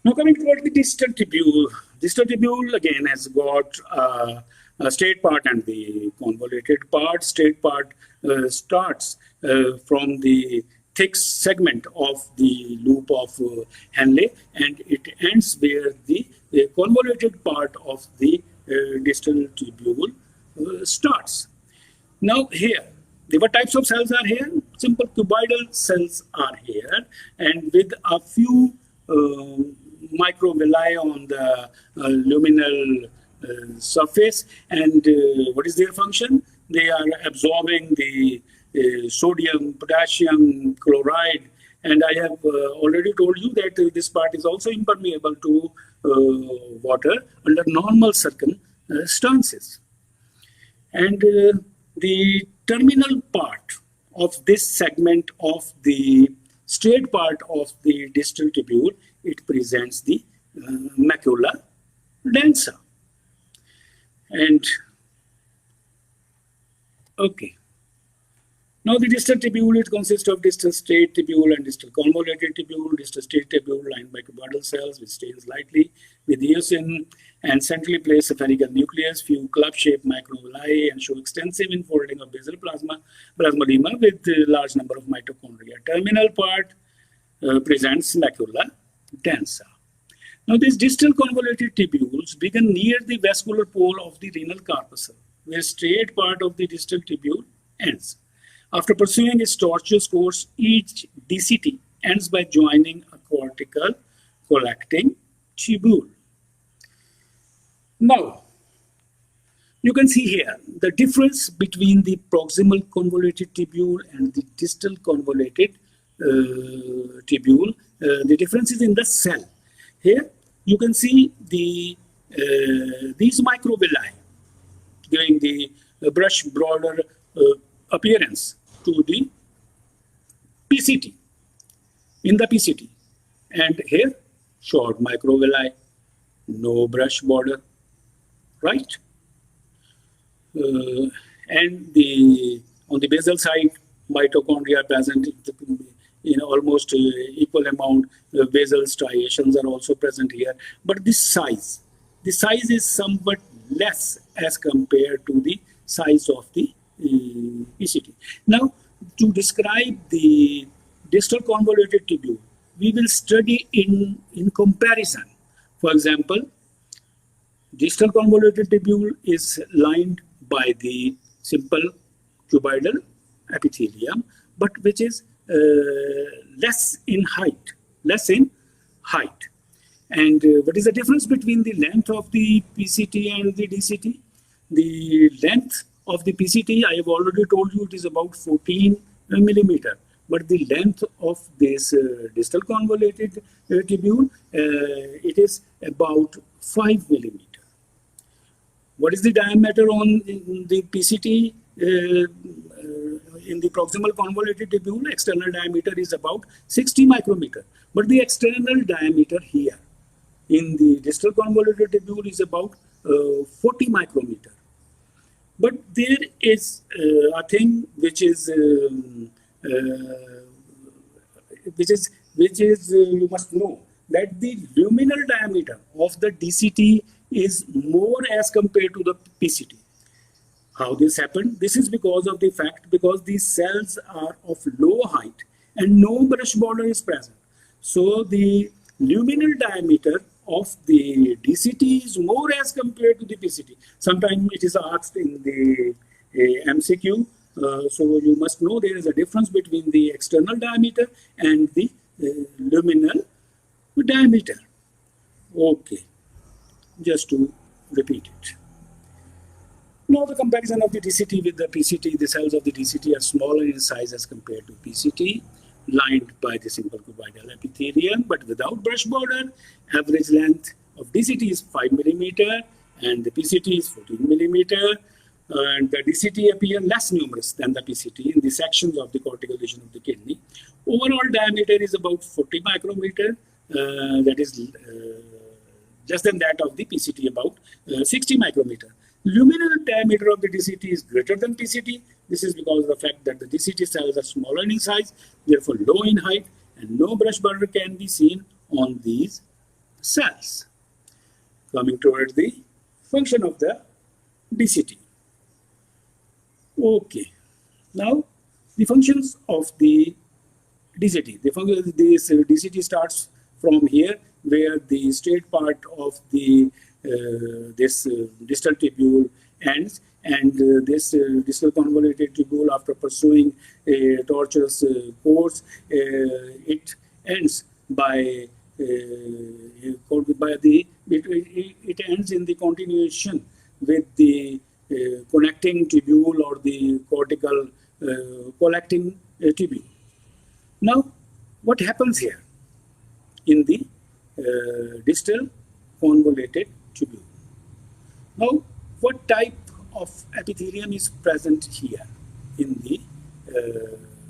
Now coming toward the distal tubule. Distal tubule again has got a straight part and the convoluted part. Straight part starts from the thick segment of the loop of Henle, and it ends where the convoluted part of the distal tubule starts. Now here, what types of cells are here? Simple cuboidal cells are here, and with a few microvilli on the luminal surface. And what is their function? They are absorbing the sodium, potassium, chloride, and I have already told you that this part is also impermeable to water under normal circumstances. And the terminal part of this segment of the straight part of the distal tubule, it presents the macula densa. And okay. Now the distal tubule, it consists of distal straight tubule and distal convoluted tubule. Distal straight tubule lined by cuboidal cells which stains lightly with eosin and centrally placed spherical nucleus, few club-shaped microvilli, and show extensive infolding of basal plasmalemma with a large number of mitochondria. Terminal part presents macula densa. Now these distal convoluted tubules begin near the vascular pole of the renal corpuscle, where straight part of the distal tubule ends. After pursuing its tortuous course, each DCT ends by joining a cortical collecting tubule. Now, you can see here the difference between the proximal convoluted tubule and the distal convoluted tubule. The difference is in the cell. Here, you can see the these microvilli giving the brush border appearance to the PCT, in the PCT. And here, short microvilli, no brush border, right? And on the basal side, mitochondria present in almost equal amount. Basal striations are also present here. But the size is somewhat less as compared to the size of the PCT. Now, to describe the distal convoluted tubule, we will study in comparison. For example, distal convoluted tubule is lined by the simple cuboidal epithelium, but which is less in height. And what is the difference between the length of the PCT and the DCT? The length of the PCT, I have already told you, it is about 14 millimeter. But the length of this distal convoluted tubule, it is about 5 millimeter. What is the diameter on the PCT? In the proximal convoluted tubule, external diameter is about 60 micrometer. But the external diameter here in the distal convoluted tubule is about 40 micrometer. But there is a thing which is you must know, that the luminal diameter of the DCT is more as compared to the PCT. How this happened? This is because of the fact because these cells are of low height and no brush border is present. So the luminal diameter of the DCT is more as compared to the PCT. Sometimes it is asked in the MCQ. So you must know there is a difference between the external diameter and the luminal diameter. Okay, just to repeat it. Now the comparison of the DCT with the PCT. The cells of the DCT are smaller in size as compared to PCT, lined by the simple cuboidal epithelium, but without brush border. Average length of DCT is 5 millimeter and the PCT is 14 millimeter. And the DCT appear less numerous than the PCT in the sections of the cortical region of the kidney. Overall diameter is about 40 micrometer. That is less than that of the PCT, about 60 micrometer. Luminal diameter of the DCT is greater than PCT. This is because of the fact that the DCT cells are smaller in size, therefore low in height, and no brush border can be seen on these cells. Coming towards the function of the DCT. Okay, now the functions of the DCT. This DCT starts from here, where the straight part of the this distal tubule ends, and this distal convoluted tubule, after pursuing a tortuous course, it ends by it ends in the continuation with the connecting tubule or the cortical collecting tubule. Now, what happens here in the distal convoluted tubule? Now, what type of epithelium is present here in the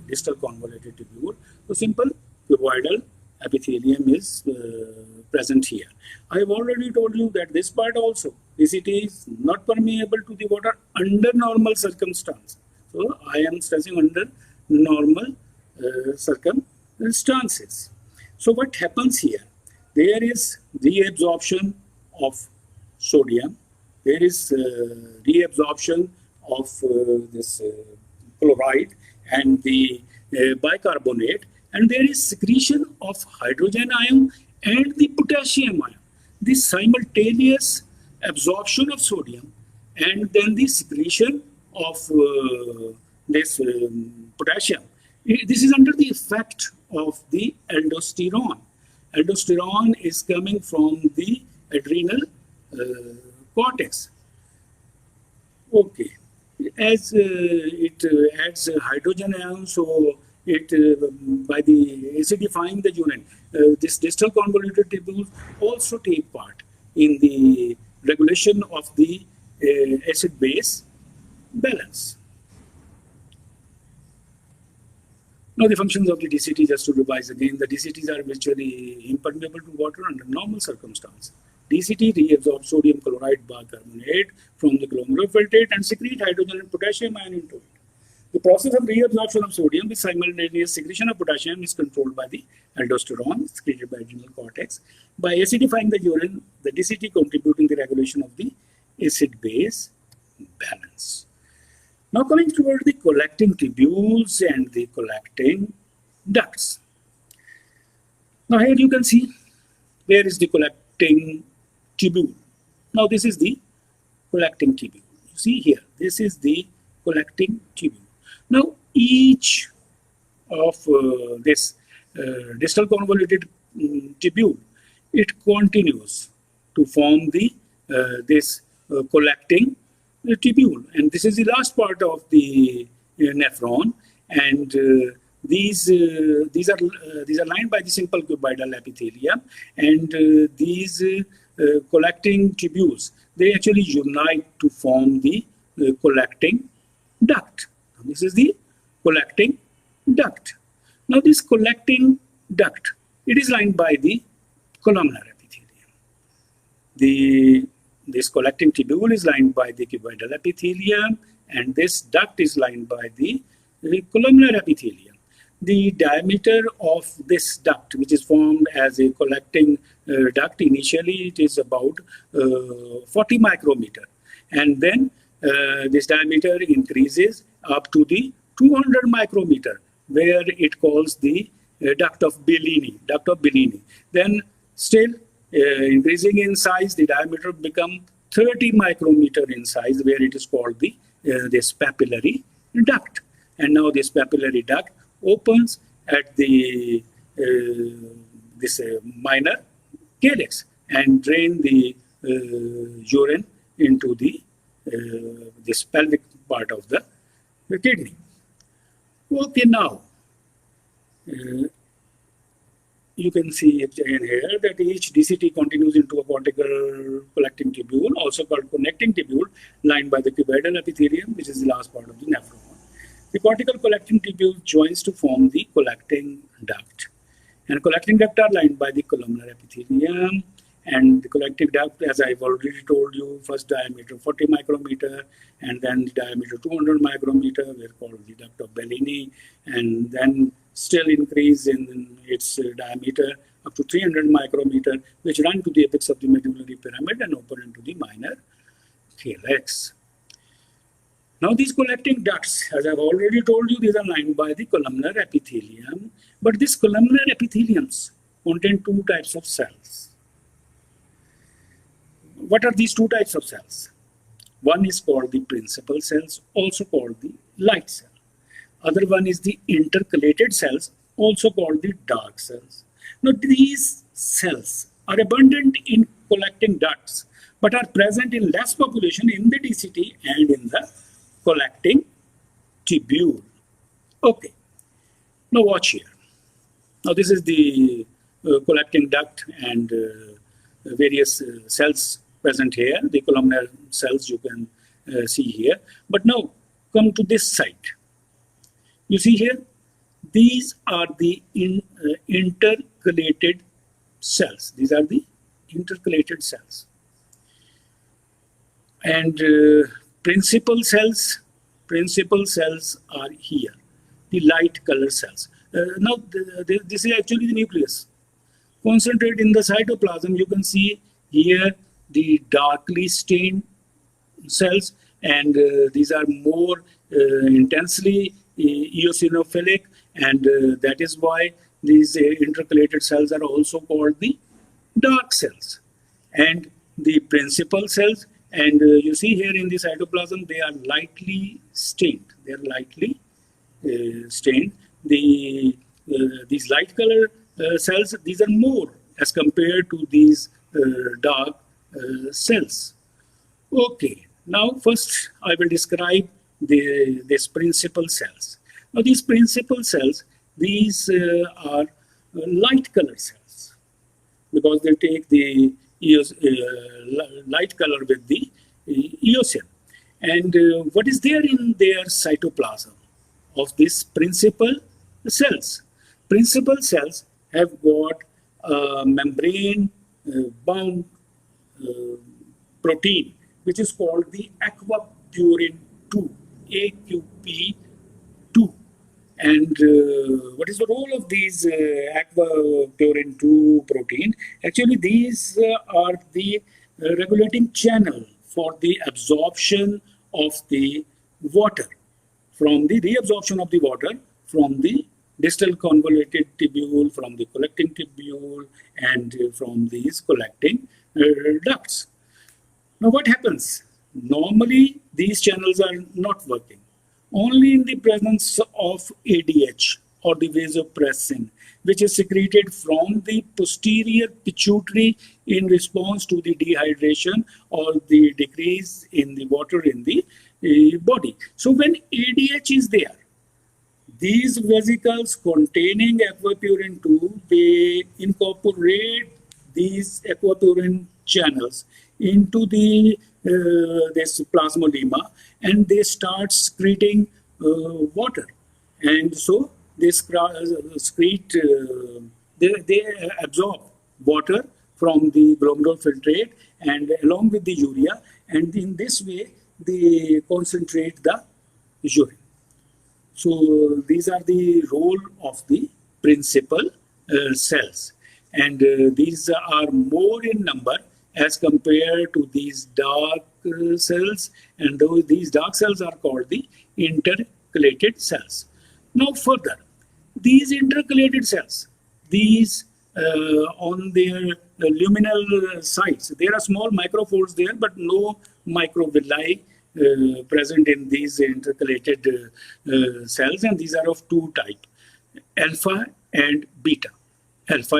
distal convoluted tubule? So, simple cuboidal epithelium is present here. I have already told you that this part also, DCT is not permeable to the water under normal circumstances. So, I am stressing under normal circumstances. So, what happens here? There is reabsorption of sodium. There is reabsorption of this chloride and the bicarbonate, and there is secretion of hydrogen ion and the potassium ion. The simultaneous absorption of sodium and then the secretion of this potassium. This is under the effect of the aldosterone. Aldosterone is coming from the adrenal cortex. Okay, as it adds hydrogen ion, so it by the acidifying the urine, this distal convoluted tubules also take part in the regulation of the acid-base balance. Now, the functions of the DCT, just to revise again, the DCTs are virtually impermeable to water under normal circumstances. DCT reabsorbs sodium chloride bicarbonate from the glomerulofiltrate and secrete hydrogen and potassium ion into it. The process of reabsorption of sodium with simultaneous secretion of potassium is controlled by the aldosterone secreted by adrenal cortex. By acidifying the urine, the DCT contributing the regulation of the acid-base balance. Now, coming toward the collecting tubules and the collecting ducts. Now, here you can see where is the collecting tubule. Now, this is the collecting tubule. You see here, this is the collecting tubule. Now, each of this distal convoluted tubule, it continues to form the this collecting tubule, and this is the last part of the nephron, and these are lined by the simple cuboidal epithelium, and these collecting tubules, they actually unite to form the collecting duct. This is the collecting duct. Now, this collecting duct, it is lined by the columnar epithelium. This collecting tubule is lined by the cuboidal epithelium, and this duct is lined by the columnar epithelium. The diameter of this duct, which is formed as a collecting duct, initially it is about 40 micrometer, and then this diameter increases up to the 200 micrometer, where it calls the duct of Bellini. Then still increasing in size, the diameter become 30 micrometer in size, where it is called the this papillary duct. And now this papillary duct opens at the this minor calyx and drain the urine into the this pelvic part of the kidney. Okay, now you can see again here that each DCT continues into a cortical collecting tubule, also called connecting tubule, lined by the cuboidal epithelium, which is the last part of the nephron. The cortical collecting tubule joins to form the collecting duct, and collecting duct are lined by the columnar epithelium. And the collecting duct, as I've already told you, first diameter 40 micrometer, and then the diameter 200 micrometer, we're called the duct of Bellini, and then still increase in its diameter up to 300 micrometer, which run to the apex of the medullary pyramid and open into the minor calyx. Now these collecting ducts, as I've already told you, these are lined by the columnar epithelium. But these columnar epitheliums contain two types of cells. What are these two types of cells? One is called the principal cells, also called the light cell. Other one is the intercalated cells, also called the dark cells. Now these cells are abundant in collecting ducts, but are present in less population in the DCT and in the collecting tubule. Okay, now watch here. Now this is the collecting duct and various cells present here, the columnar cells you can see here. But now come to this side. You see here, these are the intercalated cells. These are the intercalated cells. And principal cells are here, the light color cells. Now this is actually the nucleus. Concentrated in the cytoplasm, you can see here the darkly stained cells, and these are more intensely eosinophilic, and that is why these intercalated cells are also called the dark cells. And the principal cells, and you see here in the cytoplasm, they are lightly stained. They are lightly stained. These light color cells, these are more as compared to these dark cells. Okay, now first I will describe these principal cells. Now these principal cells, these are light color cells because they take the light color with the eosin. And what is there in their cytoplasm of these principal cells? Principal cells have got a membrane bound protein which is called the aquaporin 2, AQP2. And what is the role of these aquaporin 2 protein? Actually, these are the regulating channel for the absorption of the water, from the reabsorption of the water from the distal convoluted tubule, from the collecting tubule, and from these collecting ducts. Now what happens? Normally these channels are not working. Only in the presence of ADH or the vasopressin, which is secreted from the posterior pituitary in response to the dehydration or the decrease in the water in the body. So when ADH is there, these vesicles containing aquaporin 2, they incorporate these aquaporin channels into the this plasmodema, and they start secreting water, and so they excrete, they absorb water from the glomerular filtrate and along with the urea, and in this way they concentrate the urine. So these are the role of the principal cells, and these are more in number as compared to these dark cells, and these dark cells are called the intercalated cells. Now further, these intercalated cells, these on their luminal sides, there are small micropores there, but no microvilli present in these intercalated cells, and these are of two types, alpha and beta. Alpha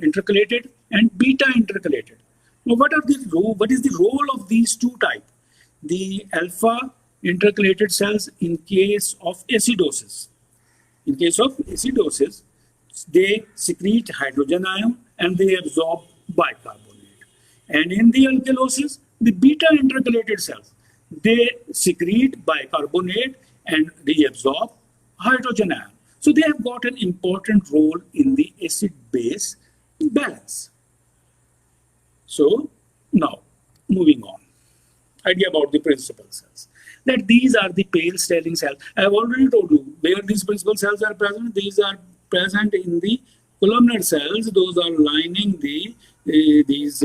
intercalated and beta intercalated. Now, what is the role of these two types? The alpha intercalated cells in case of acidosis. In case of acidosis, they secrete hydrogen ion and they absorb bicarbonate. And in the alkalosis, the beta intercalated cells, they secrete bicarbonate and reabsorb hydrogen ion. So they have got an important role in the acid-base balance. So now, moving on. Idea about the principal cells. That these are the pale stellene cells. I have already told you where these principal cells are present. These are present in the Columnar cells, those are lining these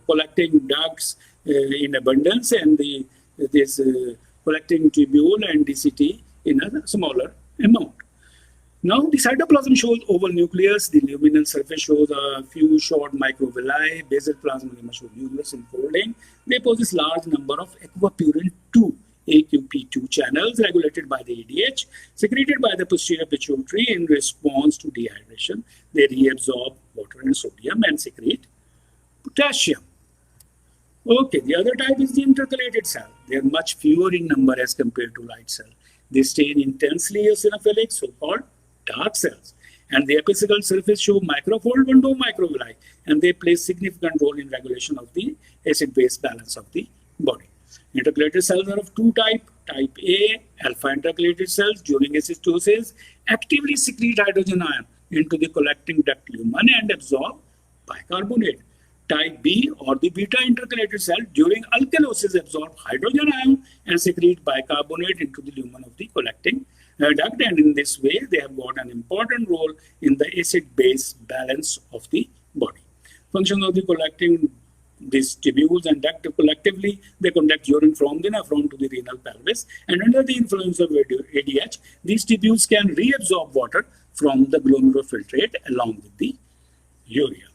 collecting ducts in abundance, and this collecting tubule and DCT in a smaller amount. Now, the cytoplasm shows oval nucleus, the luminal surface shows a few short microvilli, basal plasmalemma shows nucleus unfolding. They possess large number of aquapurin 2 AQP2 channels regulated by the ADH, secreted by the posterior pituitary in response to dehydration. They reabsorb water and sodium and secrete potassium. Okay, the other type is the intercalated cell. They are much fewer in number as compared to light cell. They stain intensely eosinophilic, so-called dark cells. And the apical surface show microfold window microvilli, and they play significant role in regulation of the acid-base balance of the body. Intercalated cells are of two types. Type A, alpha intercalated cells during acidosis actively secrete hydrogen ion into the collecting duct lumen and absorb bicarbonate. Type B, or the beta intercalated cell, during alkalosis absorb hydrogen ion and secrete bicarbonate into the lumen of the collecting duct, and in this way they have got an important role in the acid-base balance of the body. Function of the collecting these tubules and duct collectively, they conduct urine from the nephron to the renal pelvis, and under the influence of ADH, these tubules can reabsorb water from the glomerulofiltrate along with the urea.